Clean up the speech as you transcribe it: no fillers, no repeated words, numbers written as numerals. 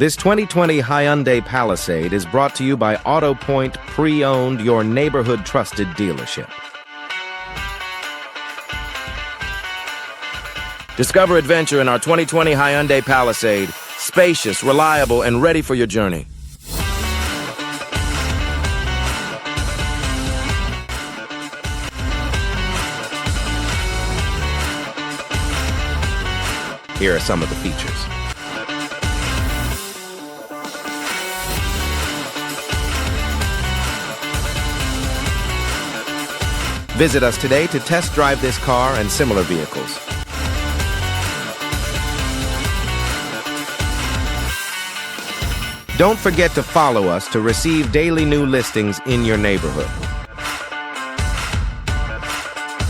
This 2020 Hyundai Palisade is brought to you by AutoPoint Pre-Owned, your neighborhood trusted dealership. Discover adventure in our 2020 Hyundai Palisade. Spacious, reliable, and ready for your journey. Here are some of the features. Visit us today to test drive this car and similar vehicles. Don't forget to follow us to receive daily new listings in your neighborhood.